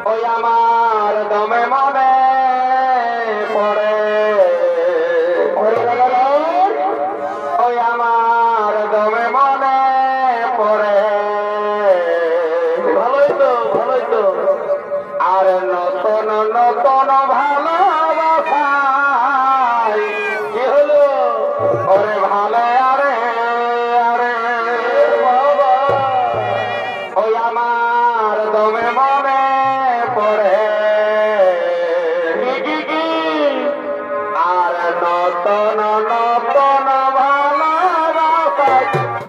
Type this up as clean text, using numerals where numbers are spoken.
ওই আমার দমে মনে পড়ে ওই আমার দমে মনে পড়ে ভালোই তো আর নতুন নতুন ভালোবাসায় কি হলো ওরে ভালো আরে আরে বাবা ওই আমার দমে মনে পড়ে আর নতুন নতুন